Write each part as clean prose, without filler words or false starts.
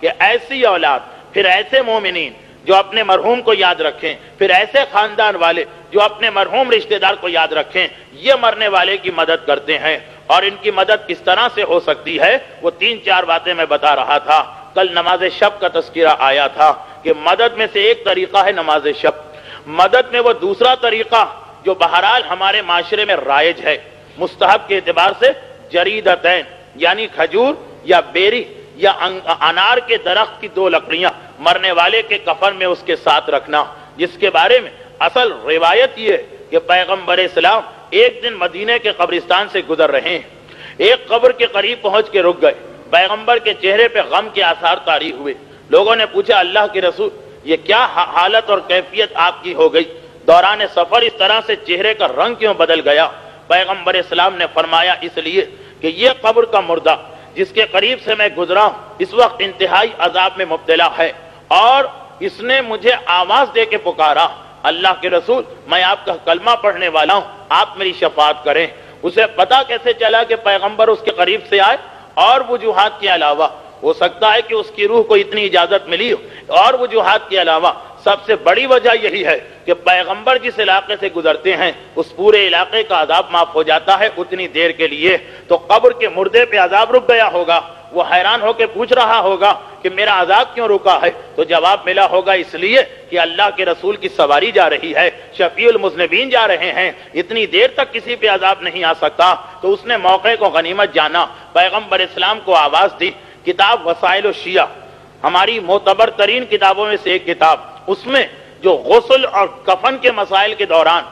کہ ایسی اولاد، پھر ایسے مومنین جو اپنے مرحوم کو یاد رکھیں، پھر ایسے خاندان والے جو اپنے مرحوم رشتہ دار کو یاد رکھیں، یہ مرنے والے کی مدد کرتے ہیں۔ اور ان کی مدد کس طرح سے ہو سکتی ہے، وہ 3-4 باتیں میں بتا رہا تھا۔ کل نماز شب کا تذکرہ آیا تھا کہ مدد میں سے ایک طریقہ ہے نماز شب۔ مدد میں وہ دوسرا طریقہ جو بہرحال ہمارے معاشرے میں رائج ہے، مستحب کے اعتبار سے، جریدتین یعنی کھجور یا بیری یا انار کے درخت کی 2 لکڑیاں مرنے والے کے کفن میں اس کے ساتھ رکھنا، جس کے بارے میں اصل روایت یہ ہے کہ پیغمبر اسلام ایک دن مدینے کے قبرستان سے گزر رہے ہیں، ایک قبر کے قریب پہنچ کے رک گئے، پیغمبر کے چہرے پہ غم کے آثار طاری ہوئے۔ لوگوں نے پوچھا اللہ کے رسول یہ کیا حالت اور کیفیت آپ کی ہو گئی، دوران سفر اس طرح سے چہرے کا رنگ کیوں بدل گیا؟ پیغمبر اسلام نے فرمایا اس لیے کہ یہ قبر کا مردہ جس کے قریب سے میں گزرا ہوں اس وقت انتہائی عذاب میں مبتلا ہے، اور اس نے مجھے آواز دے کے پکارا اللہ کے رسول میں آپ کا کلمہ پڑھنے والا ہوں، آپ میری شفاعت کریں۔ اسے پتا کیسے چلا کہ پیغمبر اس کے قریب سے آئے؟ اور وجوہات کے علاوہ ہو سکتا ہے کہ اس کی روح کو اتنی اجازت ملی ہو، اور وجوہات کے علاوہ سب سے بڑی وجہ یہی ہے کہ پیغمبر جس علاقے سے گزرتے ہیں اس پورے علاقے کا عذاب معاف ہو جاتا ہے اتنی دیر کے لیے۔ تو قبر کے مردے پہ عذاب رک گیا ہوگا، وہ حیران ہو کے پوچھ رہا ہوگا کہ میرا عذاب کیوں رکا ہے؟ تو جواب ملا ہوگا اس لیے کہ اللہ کے رسول کی سواری جا رہی ہے، شفیع المذنبین جا رہے ہیں، اتنی دیر تک کسی پہ عذاب نہیں آ سکتا۔ تو اس نے موقع کو غنیمت جانا، پیغمبر اسلام کو آواز دی۔ کتاب وسائل الشیعہ ہماری معتبر ترین کتابوں میں سے ایک کتاب، اس میں جو غسل اور کفن کے مسائل کے دوران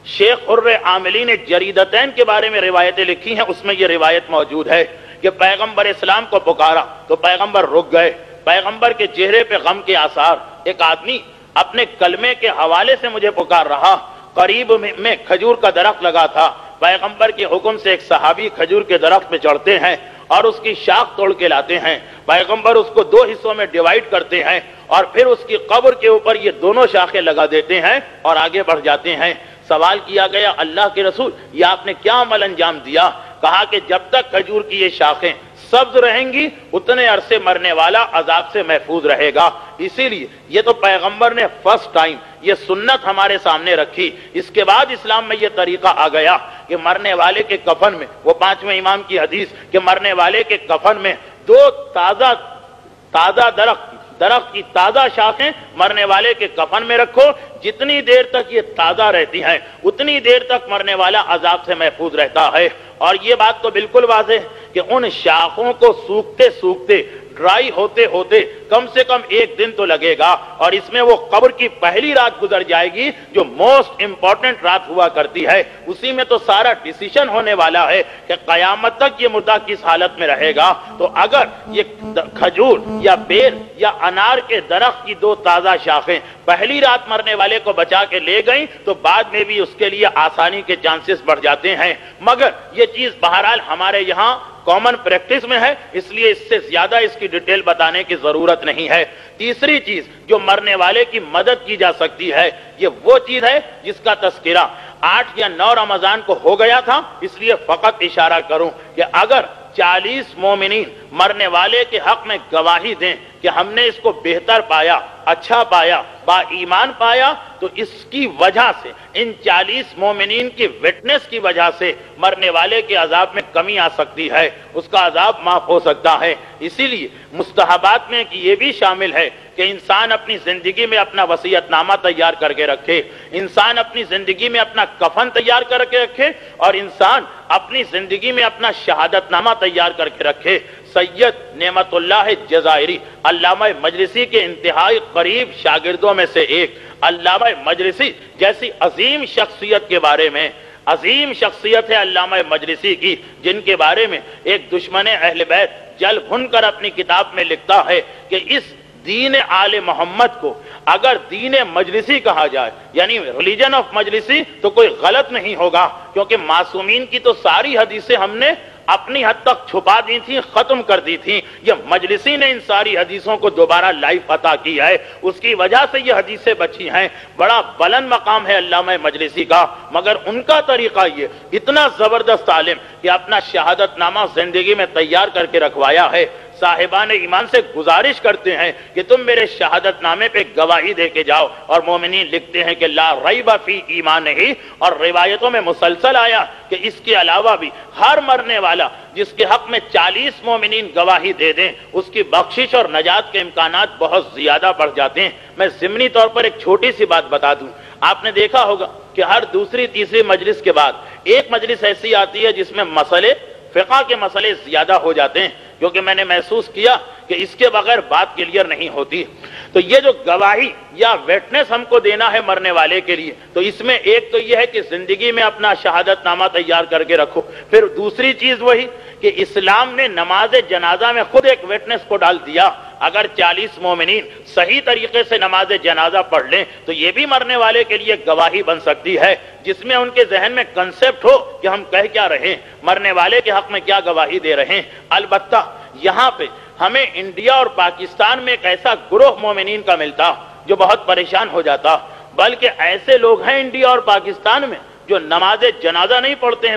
شیخ حر عاملی نے جریدتین کے بارے میں روایتیں لکھی ہیں، اس میں یہ روایت موجود ہے کہ پیغمبر اسلام کو پکارا تو پیغمبر رک گئے، پیغمبر کے چہرے پہ غم کے آثار۔ ایک آدمی اپنے کلمے کے حوالے سے مجھے پکار رہا، قریب میں کھجور کا درخت لگا تھا، پیغمبر کے حکم سے ایک صحابی کھجور کے درخت پہ چڑھتے ہیں اور اس کی شاخ توڑ کے لاتے ہیں، پیغمبر اس کو 2 حصوں میں ڈیوائیڈ کرتے ہیں اور پھر اس کی قبر کے اوپر یہ دونوں شاخیں لگا دیتے ہیں اور آگے بڑھ جاتے ہیں۔ سوال کیا گیا اللہ کے رسول یہ آپ نے کیا عمل انجام دیا؟ کہا کہ جب تک کھجور کی یہ شاخیں سبز رہیں گی اتنے عرصے مرنے والا عذاب سے محفوظ رہے گا۔ اسی لیے یہ تو پیغمبر نے فرسٹ ٹائم یہ سنت ہمارے سامنے رکھی، اس کے بعد اسلام میں یہ طریقہ آ گیا کہ مرنے والے کے کفن میں، وہ 5ویں امام کی حدیث کہ مرنے والے کے کفن میں 2 تازہ درخت کی تازہ شاخیں مرنے والے کے کفن میں رکھو، جتنی دیر تک یہ تازہ رہتی ہیں اتنی دیر تک مرنے والا عذاب سے محفوظ رہتا ہے۔ اور یہ بات تو بالکل واضح ہے کہ ان شاخوں کو سوکھتے ڈرائی ہوتے ہوتے کم سے کم 1 دن تو لگے گا، اور اس میں وہ قبر کی پہلی رات گزر جائے گی جو موسٹ امپورٹنٹ رات ہوا کرتی ہے، اسی میں تو سارا ڈیسیشن ہونے والا ہے کہ قیامت تک یہ مردہ کس حالت میں رہے گا۔ تو اگر یہ کھجور یا بیر یا انار کے درخت کی 2 تازہ شاخیں پہلی رات مرنے والے کو بچا کے لے گئیں تو بعد میں بھی اس کے لیے آسانی کے چانسز بڑھ جاتے ہیں، مگر یہ چیز بہرحال ہمارے یہاں کامن پریکٹس میں ہے، اس لیے اس سے زیادہ اس کی ڈیٹیل بتانے کی ضرورت نہیں ہے۔ تیسری چیز جو مرنے والے کی مدد کی جا سکتی ہے یہ وہ چیز ہے جس کا تذکرہ 8 یا 9 رمضان کو ہو گیا تھا، اس لیے فقط اشارہ کروں کہ اگر 40 مومنین مرنے والے کے حق میں گواہی دیں کہ ہم نے اس کو بہتر پایا، اچھا پایا، با ایمان پایا، تو اس کی وجہ سے ان 40 مومنین کی وٹنس کی وجہ سے مرنے والے کے عذاب میں کمی آ سکتی ہے، اس کا عذاب معاف ہو سکتا ہے۔ اسی لیے مستحبات میں کہ یہ بھی شامل ہے کہ انسان اپنی زندگی میں اپنا وصیت نامہ تیار کر کے رکھے، انسان اپنی زندگی میں اپنا کفن تیار کر کے رکھے، اور انسان اپنی زندگی میں اپنا شہادت نامہ تیار کر کے رکھے۔ سید نعمت اللہ جزائری علامہ مجلسی کے انتہائی قریب شاگردوں میں سے ایک، علامہ مجلسی جیسی عظیم شخصیت کے بارے میں، عظیم شخصیت ہے علامہ مجلسی کی، جن کے بارے میں ایک دشمن اہل بیت جل بھن کر اپنی کتاب میں لکھتا ہے کہ اس دین آل محمد کو اگر دین مجلسی کہا جائے یعنی ریلیجن آف مجلسی تو کوئی غلط نہیں ہوگا، کیونکہ معصومین کی تو ساری حدیثیں ہم نے اپنی حد تک چھپا دی تھی، ختم کر دی تھی، یہ مجلسی نے ان ساری حدیثوں کو دوبارہ لائف عطا کی ہے، اس کی وجہ سے یہ حدیثیں بچی ہیں۔ بڑا بلند مقام ہے علامہ مجلسی کا، مگر ان کا طریقہ یہ اتنا زبردست عالم کہ اپنا شہادت نامہ زندگی میں تیار کر کے رکھوایا ہے۔ صاحبان ایمان سے گزارش کرتے ہیں کہ تم میرے شہادت نامے پہ گواہی دے کے جاؤ، اور مومنین لکھتے ہیں کہ لا ریب فی ایمان ہی، اور روایتوں میں مسلسل آیا کہ اس کے علاوہ بھی ہر مرنے والا جس کے حق میں 40 مومنین گواہی دے دیں اس کی بخشش اور نجات کے امکانات بہت زیادہ بڑھ جاتے ہیں۔ میں ضمنی طور پر ایک چھوٹی سی بات بتا دوں، آپ نے دیکھا ہوگا کہ ہر دوسری تیسری مجلس کے بعد ایک مجلس ایسی آتی ہے جس میں مسئلے فقہ کے مسئلے زیادہ ہو جاتے ہیں، کیونکہ میں نے محسوس کیا کہ اس کے بغیر بات کلیئر نہیں ہوتی۔ تو یہ جو گواہی یا ویٹنس ہم کو دینا ہے مرنے والے کے لیے، تو اس میں ایک تو یہ ہے کہ زندگی میں اپنا شہادت نامہ تیار کر کے رکھو، پھر دوسری چیز وہی کہ اسلام نے نماز جنازہ میں خود ایک ویٹنس کو ڈال دیا۔ اگر 40 مومنین صحیح طریقے سے نماز جنازہ پڑھ لیں تو یہ بھی مرنے والے کے لیے گواہی بن سکتی ہے، جس میں ان کے ذہن میں کنسپٹ ہو کہ ہم کہہ کیا رہے ہیں، مرنے والے کے حق میں کیا گواہی دے رہے ہیں۔ البتہ یہاں پہ ہمیں انڈیا اور پاکستان میں ایک ایسا گروہ مومنین کا ملتا جو بہت پریشان ہو جاتا، بلکہ ایسے لوگ ہیں انڈیا اور پاکستان میں جو نماز جنازہ نہیں پڑھتے ہیں،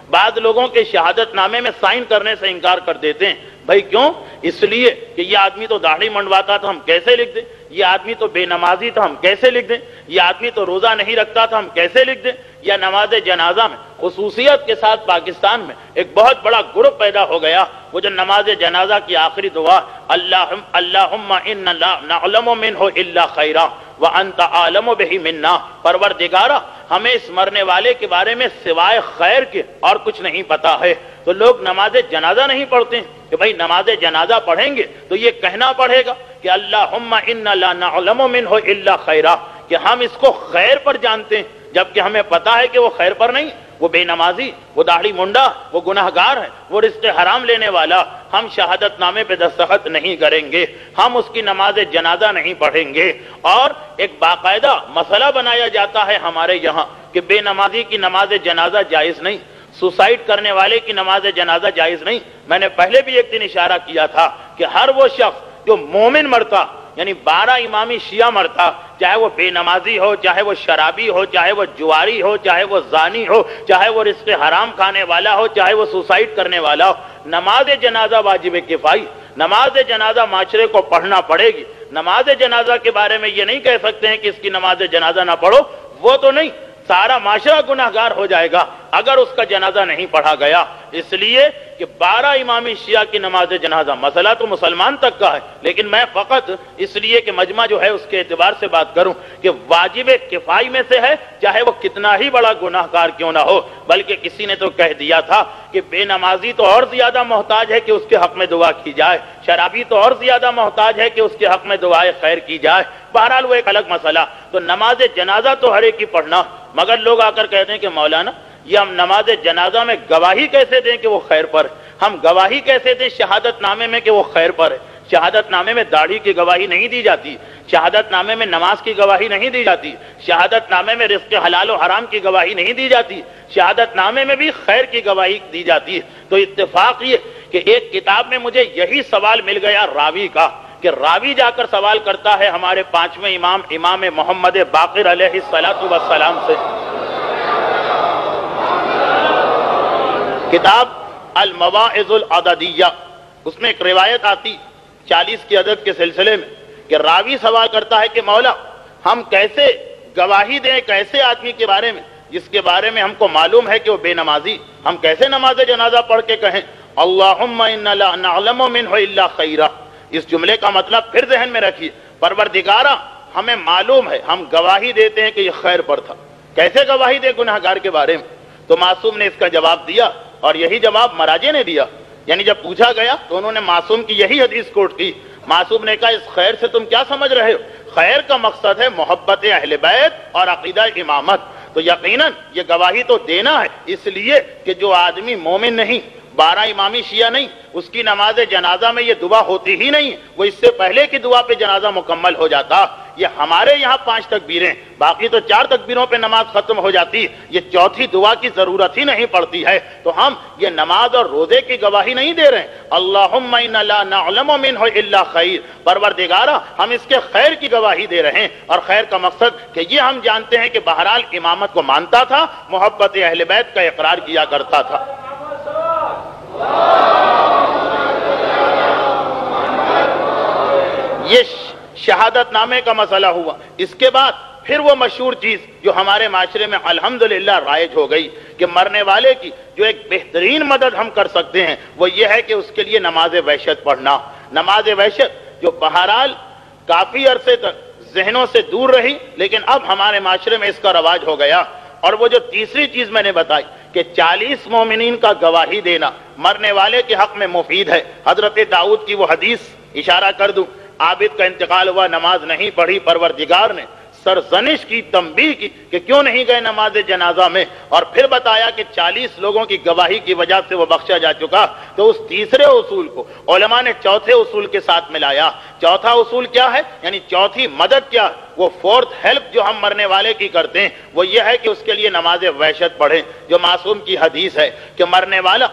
بعض لوگوں کے شہادت نامے میں سائن کرنے سے انکار کر دیتے ہیں۔ بھائی کیوں؟ اس لیے کہ یہ آدمی تو داڑھی منڈواتا تھا، ہم کیسے لکھ دیں؟ یہ آدمی تو بے نمازی تھا، ہم کیسے لکھ دیں؟ یہ آدمی تو روزہ نہیں رکھتا تھا، ہم کیسے لکھ دیں؟ یا نماز جنازہ میں خصوصیت کے ساتھ پاکستان میں ایک بہت بڑا گروپ پیدا ہو گیا، وہ جو نماز جنازہ کی آخری دعا اللہم انا لا نعلم منہ الا خیرا وانت عالم بہ منا، پروردگارا ہمیں اس مرنے والے کے بارے میں سوائے خیر کے اور کچھ نہیں پتا ہے۔ تو لوگ نماز جنازہ نہیں پڑھتے ہیں کہ بھائی نماز جنازہ پڑھیں گے تو یہ کہنا پڑے گا کہ اللہم انا لا نعلم منہ الا خیرا، کہ ہم اس کو خیر پر جانتے ہیں، جبکہ ہمیں پتا ہے کہ وہ خیر پر نہیں، وہ بے نمازی، وہ داڑھی منڈا، وہ گناہگار ہے، وہ رزق حرام لینے والا۔ ہم شہادت نامے پہ دستخط نہیں کریں گے، ہم اس کی نماز جنازہ نہیں پڑھیں گے۔ اور ایک باقاعدہ مسئلہ بنایا جاتا ہے ہمارے یہاں کہ بے نمازی کی نماز جنازہ جائز نہیں، سوسائیڈ کرنے والے کی نماز جنازہ جائز نہیں۔ میں نے پہلے بھی ایک دن اشارہ کیا تھا کہ ہر وہ شخص جو مومن مرتا، یعنی 12 امامی شیعہ مرتا، چاہے وہ بے نمازی ہو، چاہے وہ شرابی ہو، چاہے وہ جواری ہو، چاہے وہ زانی ہو، چاہے وہ رزق حرام کھانے والا ہو، چاہے وہ سوسائڈ کرنے والا ہو، نماز جنازہ واجب کفائی، نماز جنازہ معاشرے کو پڑھنا پڑے گی۔ نماز جنازہ کے بارے میں یہ نہیں کہہ سکتے ہیں کہ اس کی نماز جنازہ نہ پڑھو، وہ تو نہیں، سارا معاشرہ گناہگار ہو جائے گا اگر اس کا جنازہ نہیں پڑھا گیا۔ اس لیے کہ 12 امامی شیعہ کی نماز جنازہ، مسئلہ تو مسلمان تک کا ہے، لیکن میں فقط اس لیے کہ مجمع جو ہے اس کے اعتبار سے بات کروں کہ واجب کفائی میں سے ہے، چاہے وہ کتنا ہی بڑا گناہگار کیوں نہ ہو۔ بلکہ کسی نے تو کہہ دیا تھا کہ بے نمازی تو اور زیادہ محتاج ہے کہ اس کے حق میں دعا کی جائے، شرابی تو اور زیادہ محتاج ہے کہ اس کے حق میں دعائے خیر کی جائے۔ بہرحال وہ ایک الگ مسئلہ۔ تو نماز جنازہ تو ہر ایک کی پڑھنا، مگر لوگ آ کر کہتے ہیں کہ مولانا یہ ہم نماز جنازہ میں گواہی کیسے دیں کہ وہ خیر پر ہے؟ ہم گواہی کیسے دیں شہادت نامے میں کہ وہ خیر پر ہے؟ شہادت نامے میں داڑھی کی گواہی نہیں دی جاتی، شہادت نامے میں نماز کی گواہی نہیں دی جاتی، شہادت نامے میں رزق حلال و حرام کی گواہی نہیں دی جاتی، شہادت نامے میں بھی خیر کی گواہی دی جاتی ہے۔ تو اتفاق یہ کہ ایک کتاب میں مجھے یہی سوال مل گیا راوی کا، کہ راوی جا کر سوال کرتا ہے ہمارے 5ویں امام محمد باقر علیہ السلام سے۔ کتاب المواعظ العددیہ، اس میں ایک روایت آتی 40 کی عدد کے سلسلے میں کہ راوی سوال کرتا ہے کہ مولا ہم کیسے گواہی دیں ایک ایسے آدمی کے بارے میں جس کے بارے میں ہم کو معلوم ہے کہ وہ بے نمازی، ہم کیسے نماز جنازہ پڑھ کے کہیں اللہم انا لا نعلم منہ الا خیرا؟ اس جملے کا مطلب پھر ذہن میں رکھیے، پروردگارا ہمیں معلوم ہے، ہم گواہی دیتے ہیں کہ یہ خیر پر تھا، کیسے گواہی دے گناہگار کے بارے میں؟ تو معصوم نے اس کا جواب دیا، اور یہی جواب مراجع نے دیا، یعنی جب پوچھا گیا تو انہوں نے معصوم کی یہی حدیث کوٹ کی۔ معصوم نے کہا اس خیر سے تم کیا سمجھ رہے ہو؟ خیر کا مقصد ہے محبت اہل بیت اور عقیدہ امامت، تو یقیناً یہ گواہی تو دینا ہے، اس لیے کہ جو آدمی مومن نہیں، 12 امامی شیعہ نہیں، اس کی نماز جنازہ میں یہ دعا ہوتی ہی نہیں، وہ اس سے پہلے کی دعا پہ جنازہ مکمل ہو جاتا۔ یہ ہمارے یہاں 5 تکبیریں، باقی تو 4 تکبیروں پہ نماز ختم ہو جاتی، یہ چوتھی دعا کی ضرورت ہی نہیں پڑتی ہے۔ تو ہم یہ نماز اور روزے کی گواہی نہیں دے رہے ہیں اللہم انا لا نعلم منہ الا خیر، پروردگارا ہم اس کے خیر کی گواہی دے رہے ہیں، اور خیر کا مقصد کہ یہ ہم جانتے ہیں کہ بہرحال امامت کو مانتا تھا، محبت اہل بیت کا اقرار کیا کرتا تھا۔ یہ شہادت نامے کا مسئلہ ہوا۔ اس کے بعد پھر وہ مشہور چیز جو ہمارے معاشرے میں الحمدللہ رائج ہو گئی کہ مرنے والے کی جو ایک بہترین مدد ہم کر سکتے ہیں وہ یہ ہے کہ اس کے لیے نماز وحشت پڑھنا۔ نماز وحشت جو بہرحال کافی عرصے تک ذہنوں سے دور رہی، لیکن اب ہمارے معاشرے میں اس کا رواج ہو گیا۔ اور وہ جو تیسری چیز میں نے بتائی کہ 40 مومنین کا گواہی دینا مرنے والے کے حق میں مفید ہے۔ حضرت داؤد کی وہ حدیث اشارہ کر دوں، عابد کا انتقال ہوا، نماز نہیں پڑھی، پروردگار نے سرزنش کی، تنبیہ کی کہ کیوں نہیں گئے نماز جنازہ میں، اور پھر بتایا کہ 40 لوگوں کی گواہی کی وجہ سے وہ بخشا جا چکا۔ تو اس تیسرے اصول کو علماء نے چوتھے اصول کے ساتھ ملایا۔ چوتھا اصول کیا ہے؟ یعنی چوتھی مدد کیا ہے؟ وہ فورتھ ہیلپ جو ہم مرنے والے کی کرتے ہیں وہ یہ ہے کہ اس کے لیے نماز وحشت پڑھیں۔ جو معصوم کی حدیث ہے کہ مرنے والا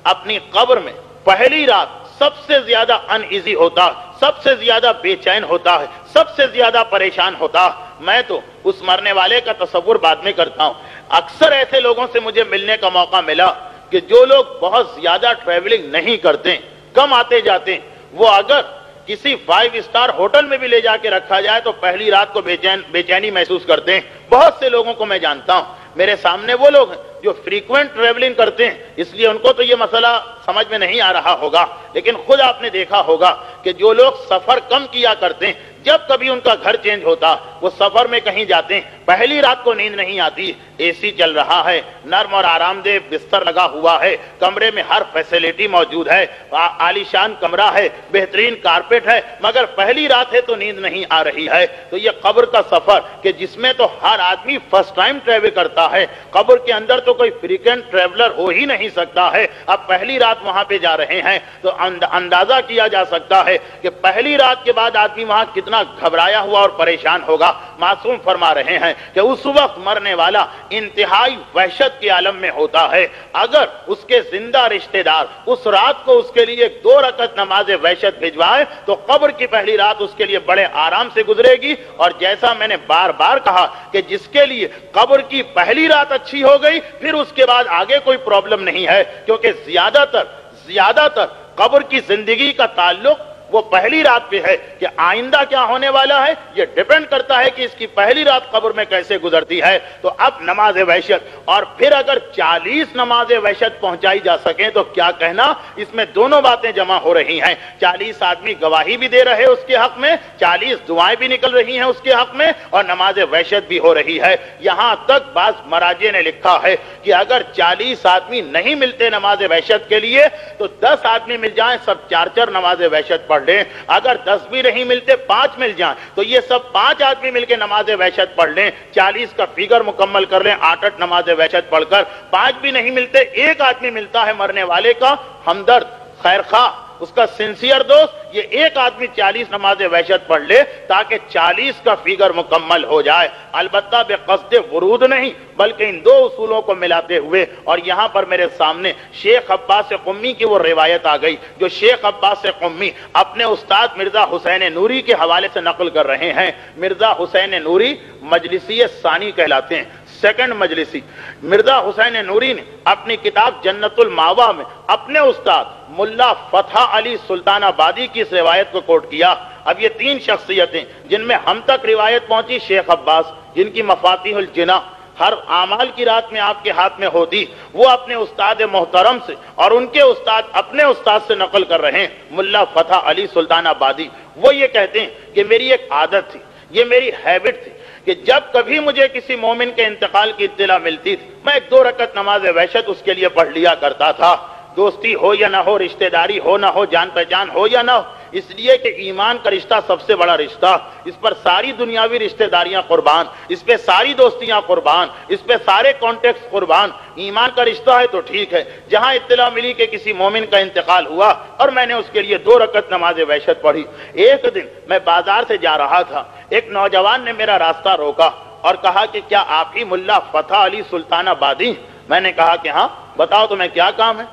اپنی قبر میں پہلی رات سب سے زیادہ ان ایزی ہوتا ہے، سب سے زیادہ بے چین ہوتا ہے، سب سے زیادہ پریشان ہوتا ہے۔ میں تو اس مرنے والے کا تصور بعد میں کرتا ہوں۔ اکثر ایسے لوگوں سے مجھے ملنے کا موقع ملا کہ جو لوگ بہت زیادہ ٹریولنگ نہیں کرتے، کم آتے جاتے ہیں، وہ اگر کسی 5 اسٹار ہوٹل میں بھی لے جا کے رکھا جائے تو پہلی رات کو بے چینی محسوس کرتے ہیں۔ بہت سے لوگوں کو میں جانتا ہوں، میرے سامنے وہ لوگ ہیں جو فریکوینٹ ٹریولنگ کرتے ہیں، اس لیے ان کو تو یہ مسئلہ سمجھ میں نہیں آ رہا ہوگا، لیکن خود آپ نے دیکھا ہوگا کہ جو لوگ سفر کم کیا کرتے ہیں، جب کبھی ان کا گھر چینج ہوتا، وہ سفر میں کہیں جاتے ہیں، پہلی رات کو نیند نہیں آتی، اے سی چل رہا ہے، نرم اور آرام دہ بستر لگا ہوا ہے، کمرے میں ہر فیسلٹی موجود ہے، عالیشان کمرہ ہے، بہترین کارپیٹ ہے، مگر پہلی رات ہے تو نیند نہیں آ رہی ہے۔ تو یہ قبر کا سفر کہ جس میں تو ہر آدمی فرسٹ ٹائم ٹریول کرتا ہے، قبر کے اندر تو کوئی فریکوینٹ ٹریولر ہو ہی نہیں سکتا ہے، اب پہلی رات وہاں پہ جا رہے ہیں تو اندازہ کیا جا سکتا ہے کہ پہلی رات کے بعد آدمی وہاں کتنا گھبرایا ہوا اور پریشان ہوگا۔ معصوم فرما رہے ہیں کہ اس وقت مرنے والا انتہائی وحشت کے عالم میں ہوتا ہے۔ اگر اس کے زندہ رشتہ دار اس رات کو اس کے لیے 2 رکعت نماز وحشت بھجوائے تو قبر کی پہلی رات اس کے لیے بڑے آرام سے گزرے گی۔ اور جیسا میں نے بار بار کہا کہ جس کے لیے قبر کی پہلی رات اچھی ہو گئی پھر اس کے بعد آگے کوئی پرابلم نہیں ہے، کیونکہ زیادہ تر قبر کی زندگی کا تعلق وہ پہلی رات پہ ہے کہ آئندہ کیا ہونے والا ہے یہ ڈیپینڈ کرتا ہے کہ اس کی پہلی رات قبر میں کیسے گزرتی ہے۔ تو اب نماز وحشت، اور پھر اگر 40 نماز وحشت پہنچائی جا سکیں تو کیا کہنا، اس میں دونوں باتیں جمع ہو رہی ہیں۔ 40 آدمی گواہی بھی دے رہے اس کے حق میں، 40 دعائیں بھی نکل رہی ہیں اس کے حق میں، اور نماز وحشت بھی ہو رہی ہے۔ یہاں تک بعض مراجع نے لکھا ہے کہ اگر 40 آدمی نہیں ملتے نماز وحشت کے لیے تو 10 آدمی مل جائیں، سب 4 نماز وحشت پڑھ لیں۔ اگر 10 بھی نہیں ملتے، 5 مل جائیں تو یہ سب 5 آدمی مل کے نماز وحشت پڑھ لیں، 40 کا فگر مکمل کر لیں، 8 نماز وحشت پڑھ کر۔ 5 بھی نہیں ملتے، 1 آدمی ملتا ہے مرنے والے کا ہمدرد، خیر خواہ، اس کا سنسیئر دوست، یہ 1 آدمی 40 نماز وحشت پڑھ لے تاکہ 40 کا فگر مکمل ہو جائے، البتہ بے قصد ورود نہیں بلکہ ان 2 اصولوں کو ملاتے ہوئے۔ اور یہاں پر میرے سامنے شیخ عباس قمی کی وہ روایت آ گئی جو شیخ عباس قمی اپنے استاد مرزا حسین نوری کے حوالے سے نقل کر رہے ہیں۔ مرزا حسین نوری مجلسی ثانی کہلاتے ہیں، سیکنڈ مجلسی۔ مرزا حسین نوری نے اپنی کتاب جنت الماوا میں اپنے استاد ملا فتح علی سلطان آبادی کی اس روایت کو کوٹ کیا۔ اب یہ 3 شخصیتیں جن میں ہم تک روایت پہنچی، شیخ عباس جن کی مفاتیح الجناح ہر اعمال کی رات میں آپ کے ہاتھ میں ہوتی، وہ اپنے استاد محترم سے اور ان کے استاد اپنے استاد سے نقل کر رہے ہیں، ملا فتح علی سلطان آبادی۔ وہ یہ کہتے ہیں کہ میری ایک عادت تھی، یہ میری ہیبٹ تھی کہ جب کبھی مجھے کسی مومن کے انتقال کی اطلاع ملتی تھی میں 2 رکعت نماز وحشت اس کے لیے پڑھ لیا کرتا تھا، دوستی ہو یا نہ ہو، رشتہ داری ہو نہ ہو، جان پہچان ہو یا نہ ہو، اس لیے کہ ایمان کا رشتہ سب سے بڑا رشتہ، اس پر ساری دنیاوی رشتہ داریاں قربان، اس پہ ساری دوستیاں قربان، اس پہ سارے کانٹیکٹس قربان۔ ایمان کا رشتہ ہے تو ٹھیک ہے، جہاں اطلاع ملی کہ کسی مومن کا انتقال ہوا اور میں نے اس کے لیے 2 رکعت نماز وحشت پڑھی۔ ایک دن میں بازار سے جا رہا تھا، ایک نوجوان نے میرا راستہ روکا اور کہا کہ کیا آپ ہی ملا فتح علی سلطان آبادی؟ میں نے کہا کہ ہاں، بتاؤ تمہیں کیا کام ہے؟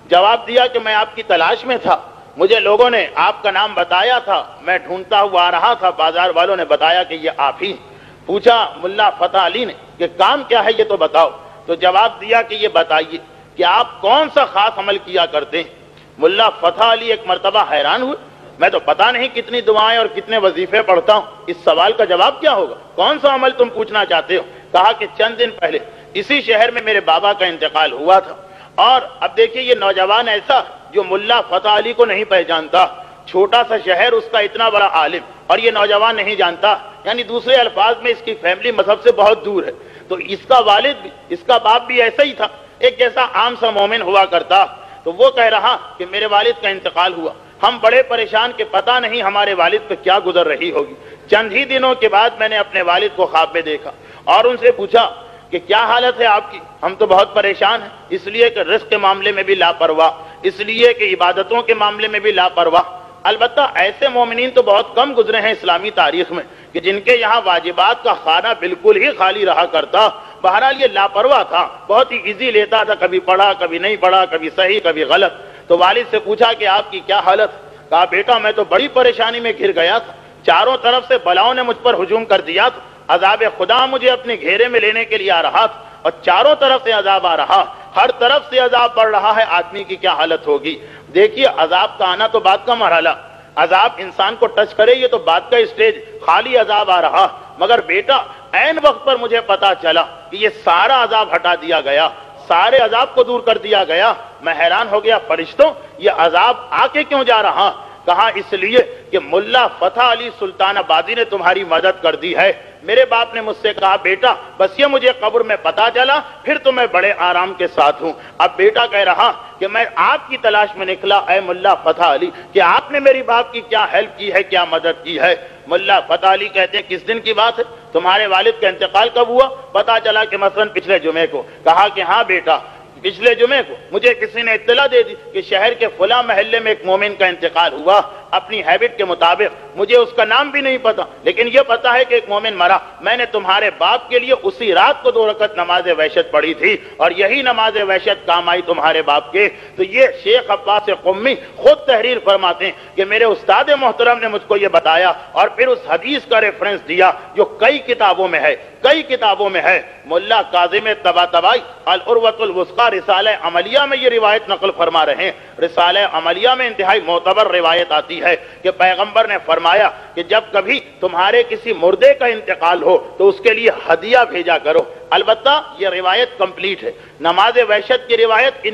جواب دیا کہ میں آپ کی تلاش میں تھا، مجھے لوگوں نے آپ کا نام بتایا تھا، میں ڈھونڈتا ہوا آ رہا تھا، بازار والوں نے بتایا کہ یہ آپ ہی۔ پوچھا ملا فتح علی نے کہ کام کیا ہے یہ تو بتاؤ، تو جواب دیا کہ یہ بتائیے کہ آپ کون سا خاص عمل کیا کرتے ہیں؟ ملا فتح علی ایک مرتبہ حیران ہوئے، میں تو پتہ نہیں کتنی دعائیں اور کتنے وظیفے پڑھتا ہوں، اس سوال کا جواب کیا ہوگا؟ کون سا عمل تم پوچھنا چاہتے ہو؟ کہا کہ چند دن پہلے اسی شہر میں میرے بابا کا انتقال ہوا تھا، اور اب دیکھیے یہ نوجوان ایسا جو ملا فتح علی کو نہیں پہچانتا، چھوٹا سا شہر، اس کا اتنا بڑا عالم، اور یہ نوجوان نہیں جانتا، یعنی دوسرے الفاظ میں اس کی فیملی مذہب سے بہت دور ہے۔ تو اس کا والد بھی، اس کا باپ بھی ایسا ہی تھا، ایک جیسا عام سا مومن ہوا کرتا۔ تو وہ کہہ رہا کہ میرے والد کا انتقال ہوا، ہم بڑے پریشان کہ پتہ نہیں ہمارے والد پہ کیا گزر رہی ہوگی۔ چند ہی دنوں کے بعد میں نے اپنے والد کو خواب میں دیکھا اور ان سے پوچھا کہ کیا حالت ہے آپ کی؟ ہم تو بہت پریشان ہیں، اس لیے کہ رزق کے معاملے میں بھی لاپرواہ، اس لیے کہ عبادتوں کے معاملے میں بھی لاپرواہ۔ البتہ ایسے مومنین تو بہت کم گزرے ہیں اسلامی تاریخ میں کہ جن کے یہاں واجبات کا خانہ بالکل ہی خالی رہا کرتا۔ بہرحال یہ لاپرواہ تھا، بہت ہی ایزی لیتا تھا، کبھی پڑھا کبھی نہیں پڑھا، کبھی صحیح کبھی غلط۔ تو والد سے پوچھا کہ آپ کی کیا حالت؟ کہا بیٹا میں تو بڑی پریشانی میں گھر گیا تھا، چاروں طرف سے بلاؤں نے مجھ پر ہجوم کر دیا تھا، عذاب خدا مجھے اپنے گھیرے میں لینے کے لیے آ رہا تھا، اور چاروں طرف سے عذاب آ رہا، ہر طرف سے عذاب بڑھ رہا ہے، آدمی کی کیا حالت ہوگی؟ دیکھیے عذاب کا آنا تو بات کا مرحلہ، عذاب انسان کو ٹچ کرے یہ تو بات کا اسٹیج، خالی عذاب آ رہا، مگر بیٹا عین وقت پر مجھے پتا چلا کہ یہ سارا عذاب ہٹا دیا گیا، سارے عذاب کو دور کر دیا گیا۔ میں حیران ہو گیا، فرشتوں یہ عذاب آ کے کیوں جا رہا؟ کہا اس لیے کہ ملا فتح علی سلطان آبادی نے تمہاری مدد کر دی ہے۔ میرے باپ نے مجھ سے کہا بیٹا بس یہ مجھے قبر میں پتا چلا پھر تو میں بڑے آرام کے ساتھ ہوں۔ اب بیٹا کہہ رہا کہ میں آپ کی تلاش میں نکلا اے ملا فتح علی کہ آپ نے میری باپ کی کیا ہیلپ کی ہے، کیا مدد کی ہے۔ ملا فتح علی کہتے ہیں کس دن کی بات ہے؟ تمہارے والد کا انتقال کب ہوا؟ پتا چلا کہ مثلا پچھلے جمعے کو۔ کہا کہ ہاں بیٹا پچھلے جمعے کو مجھے کسی نے اطلاع دے دی کہ شہر کے فلاں محلے میں ایک مومن کا انتقال ہوا۔ اپنی ہیبٹ کے مطابق مجھے اس کا نام بھی نہیں پتا، لیکن یہ پتا ہے کہ ایک مومن مرا۔ میں نے تمہارے باپ کے لیے اسی رات کو 2 رکعت نماز وحشت پڑھی تھی، اور یہی نماز وحشت کام آئی تمہارے باپ کے۔ تو یہ شیخ عباس قمی خود تحریر فرماتے ہیں کہ میرے استاد محترم نے مجھ کو یہ بتایا، اور پھر اس حدیث کا ریفرنس دیا جو کئی کتابوں میں ہے، کئی کتابوں میں ہے۔ ملا کاظم طباطبائی العروۃ الوثقی رسالہ عملیہ میں یہ روایت نقل فرما رہے ہیں۔ رسالہ عملیہ میں انتہائی معتبر روایت آتی ہے کہ پیغمبر نے فرمایا کہ جب کبھی تمہارے کسی مردے کا انتقال ہو تو اس کے لیے ہدیہ بھیجا کرو۔ البتہ یہ روایت کمپلیٹ ہے، نماز وحشت کی روایت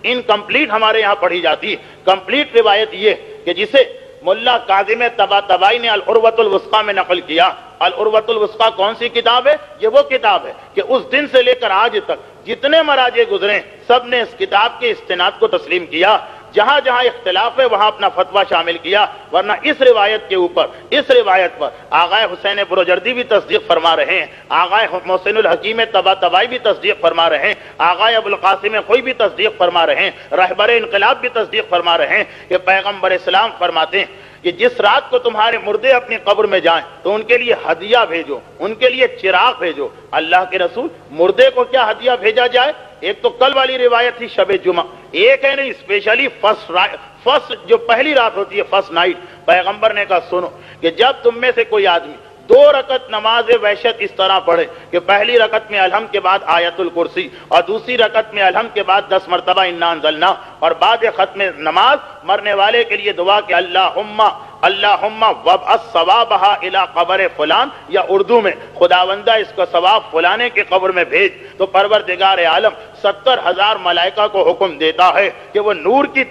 انکمپلیٹ ہمارے یہاں پڑھی جاتی ہے۔ کمپلیٹ روایت یہ کہ جسے ملا کاظم طباطبائی نے العروۃ الوثقی میں نقل کیا۔ العروۃ الوثقی کون سی کتاب ہے؟ یہ وہ کتاب ہے کہ اس دن سے لے کر آج تک جتنے مراجع گزرے سب نے اس کتاب کے استناد کو تسلیم کیا، جہاں جہاں اختلاف ہے وہاں اپنا فتویٰ شامل کیا، ورنہ اس روایت کے اوپر، اس روایت پر آغائے حسین بروجردی بھی تصدیق فرما رہے ہیں، آغائے محسن الحکیم طباطبائی بھی تصدیق فرما رہے ہیں، آغائے ابوالقاسم خوئی بھی تصدیق فرما رہے ہیں، رہبر انقلاب بھی تصدیق فرما رہے ہیں کہ پیغمبر اسلام فرماتے ہیں کہ جس رات کو تمہارے مردے اپنی قبر میں جائیں تو ان کے لیے ہدیہ بھیجو، ان کے لیے چراغ بھیجو۔ اللہ کے رسول مردے کو کیا ہدیہ بھیجا جائے؟ ایک تو کل والی روایت تھی شب جمعہ، ایک ہے نہیں اسپیشلی فرسٹ جو پہلی رات ہوتی ہے فرسٹ نائٹ، پیغمبر نے کہا سنو کہ جب تم میں سے کوئی آدمی 2 رکعت نماز وحشت اس طرح پڑھے کہ پہلی رکعت میں الحمد کے بعد آیت الکرسی، اور دوسری رکعت میں الحمد کے بعد 10 مرتبہ انا انزلنا، اور بعد ختم نماز مرنے والے کے لیے دعا کہ اللہم وابعث ثوابہا الی قبر فلان، یا اردو میں خداوندہ اس کا ثواب فلانے کے قبر میں بھیج، تو پروردگار عالم 70,000 ملائکہ کو حکم دیتا ہے کہ وہ نور کے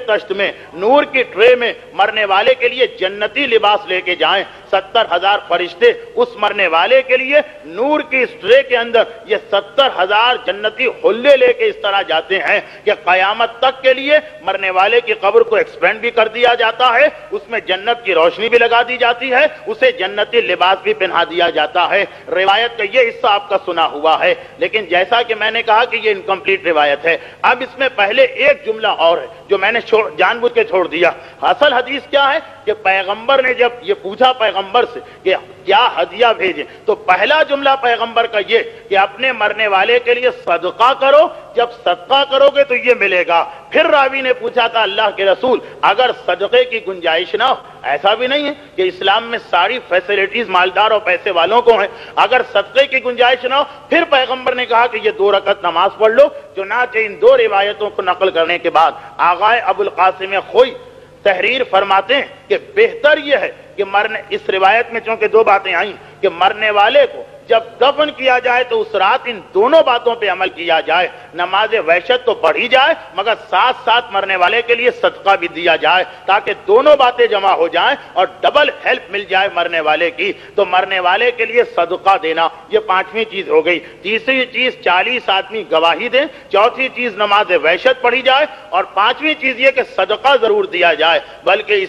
تشت میں، نور کی ٹرے میں مرنے والے کے لیے جنتی لباس لے کے جائیں۔ 70,000 فرشتے اس مرنے والے کے لیے نور کی اس ٹرے کے اندر یہ 70,000 جنتی حلے لے کے اس طرح جاتے ہیں کہ قیامت تک کے لیے مرنے والے کی قبر کو ایکسپینڈ بھی کر دیا جاتا ہے، اس میں جنت کی روشنی بھی لگا دی جاتی ہے، اسے جنتی لباس بھی پہنا دیا جاتا ہے۔ روایت کا یہ حصہ آپ کا سنا ہوا ہے، لیکن جیسا کہ میں نے کہا کہ یہ انکمپلیٹ روایت ہے۔ اب اس میں پہلے ایک جملہ اور ہے جو میں نے جان بوجھ کے چھوڑ دیا۔ اصل حدیث کیا ہے کہ پیغمبر نے جب یہ پوچھا پیغمبر سے کہ کیا ہدیہ بھیجیں، تو پہلا جملہ پیغمبر کا یہ کہ اپنے مرنے والے کے لیے صدقہ کرو، جب صدقہ کرو گے تو یہ ملے گا۔ پھر راوی نے پوچھا تھا اللہ کے رسول اگر صدقے کی گنجائش نہ ہو؟ ایسا بھی نہیں ہے کہ اسلام میں ساری فیسلٹیز مالدار اور پیسے والوں کو ہیں، اگر صدقے کی گنجائش نہ ہو پھر پیغمبر نے کہا کہ یہ 2 رکعت نماز پڑھ لو۔ چنانچہ ان 2 روایتوں کو نقل کرنے کے بعد آغائے ابوالقاسم خوئی تحریر فرماتے ہیں کہ بہتر یہ ہے کہ مرنے، اس روایت میں چونکہ دو باتیں آئیں کہ مرنے والے کو جب دفن کیا جائے تو اس رات ان دونوں باتوں پہ عمل کیا جائے، نماز وحشت تو پڑھی جائے مگر ساتھ ساتھ مرنے والے کے لیے صدقہ بھی دیا جائے تاکہ دونوں باتیں جمع ہو جائیں اور ڈبل ہیلپ مل جائے مرنے والے کی۔ تو مرنے والے کے لیے صدقہ دینا یہ پانچویں چیز ہو گئی۔ تیسری چیز 40 آدمی گواہی دیں، چوتھی چیز نماز وحشت پڑھی جائے، اور پانچویں چیز یہ کہ صدقہ ضرور دیا جائے۔ بلکہ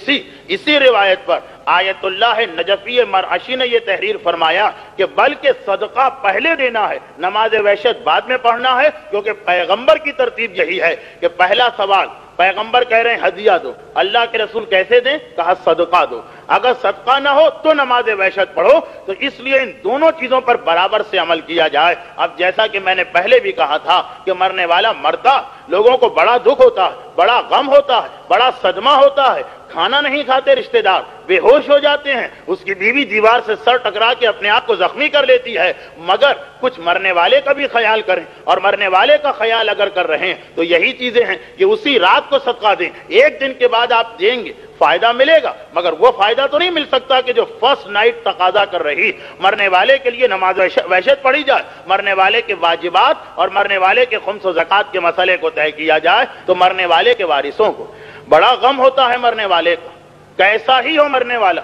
اسی روایت پر آیت اللہ نجفی مرعشی نے یہ تحریر فرمایا کہ بلکہ صدقہ پہلے دینا ہے، نماز وحشت بعد میں پڑھنا ہے، کیونکہ پیغمبر کی ترتیب یہی ہے کہ پہلا سوال پیغمبر کہہ رہے ہیں ہدیہ دو، اللہ کے رسول کیسے دیں؟ کہا صدقہ دو، اگر صدقہ نہ ہو تو نماز وحشت پڑھو۔ تو اس لیے ان دونوں چیزوں پر برابر سے عمل کیا جائے۔ اب جیسا کہ میں نے پہلے بھی کہا تھا کہ مرنے والا مرتا، لوگوں کو بڑا دکھ ہوتا ہے، بڑا غم ہوتا ہے، بڑا صدمہ ہوتا ہے، کھانا نہیں کھاتے رشتہ دار، بے ہوش ہو جاتے ہیں، اس کی بیوی دیوار سے سر ٹکرا کے اپنے آپ کو زخمی کر لیتی ہے، مگر کچھ مرنے والے کا بھی خیال کریں، اور مرنے والے کا خیال اگر کر رہے ہیں تو یہی چیزیں ہیں کہ اسی رات کو صدقہ دیں۔ ایک دن کے بعد آپ دیں گے فائدہ ملے گا، مگر وہ فائدہ تو نہیں مل سکتا کہ جو فرسٹ نائٹ تقاضا کر رہی۔ مرنے والے کے لیے نماز وحشت پڑھی جائے، مرنے والے کے واجبات اور مرنے والے کے خمس و زکوٰۃ کے مسئلے کو طے کیا جائے، تو مرنے والے کے وارثوں کو بڑا غم ہوتا ہے مرنے والے کا، کیسا ہی ہو مرنے والا،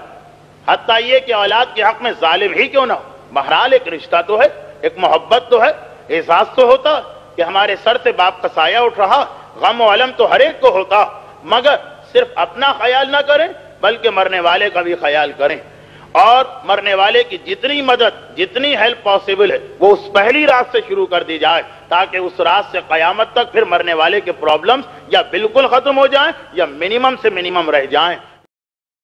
حتیٰ یہ کہ اولاد کے حق میں ظالم ہی کیوں نہ ہو، بہرحال ایک رشتہ تو ہے، ایک محبت تو ہے، احساس تو ہوتا کہ ہمارے سر سے باپ کا سایہ اٹھ رہا، غم و علم تو ہر ایک کو ہوتا، مگر صرف اپنا خیال نہ کریں بلکہ مرنے والے کا بھی خیال کریں، اور مرنے والے کی جتنی مدد، جتنی ہیلپ پاسبل ہے وہ اس پہلی رات سے شروع کر دی جائے، تاکہ اس رات سے قیامت تک پھر مرنے والے کے پرابلمز یا بالکل ختم ہو جائیں یا منیمم سے منیمم رہ جائیں۔